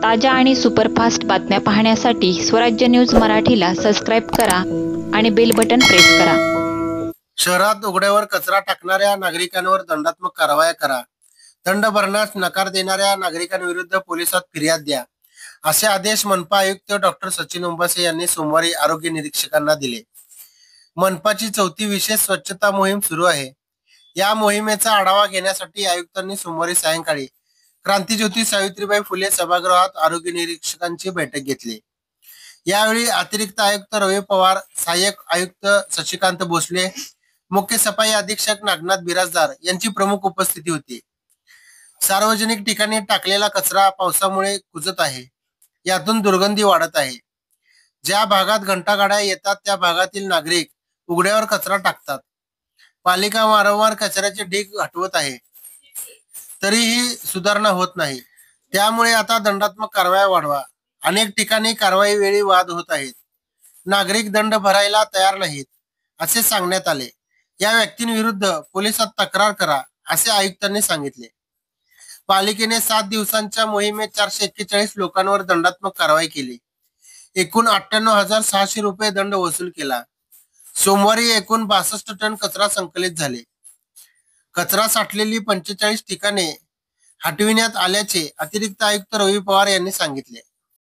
ताज्या आणि सुपरफास्ट बातम्या पाहण्यासाठी स्वराज्य न्यूज मराठीला सबस्क्राईब करा आणि बेल बटन प्रेस करा। शहरात उघड्यावर कचरा टाकणाऱ्या नागरिकांवर दंडात्मक कारवाया करा। दंड भरण्यास नकार देणाऱ्या नागरिकांविरुद्ध पोलिसात फिर्याद द्या, असे आदेश मनपा आयुक्त डॉक्टर सचिन उंबासे यांनी सोमवारी आरोग्य निरीक्षकांना दिले। मनपाची 4थी विशेष स्वच्छता मोहीम सुरू आहे। या मोहिमेचा आढावा घेण्यासाठी आयुक्तांनी सोमवारी सायंकाळी क्रांतिज्योती सावित्रीबाई फुले सभागृहात आरोग्य निरीक्षकांची बैठक घेतली। यावेळी अतिरिक्त आयुक्त रवी पवार, सहाय्यक आयुक्त शशिकांत भोसले, मुख्य सफाई अधीक्षक नागनाथ बिराजदार यांची प्रमुख उपस्थिती होती। सार्वजनिक ठिकाणी टाकलेला कचरा पावसामुळे कुजत आहे, यातून दुर्गंधी वाढत आहे। ज्या भागात घंटागाड्या येतात त्या भागातील नागरिक उघड्यावर कचरा टाकतात। पालिका वारंवार कचऱ्याचे ढीग हटवत आहे, तरीही सुधारणा होत नाही। त्यामुळे आता दंडात्मक कारवाया वाढवा। अनेक ठिकाणी कारवाई वेळी वाद होत आहेत। नागरिक दंड भरायला तयार नाहीत, असे सांगण्यात आले। या व्यक्तींविरुद्ध पोलिसात तक्रार करा, असे आयुक्तांनी सांगितले। पालिकेने 7 दिवसांच्या मोहिमेत 441 लोकांवर दंडात्मक कारवाई केली। एकूण 98,600 रुपये दंड वसूल केला। सोमवारी एकूण 62 टन कचरा संकलित झाले। कचरा साठलेली 45 ठिकाणे हटविण्यात आल्याचे अतिरिक्त आयुक्त रवी पवार यांनी सांगितले।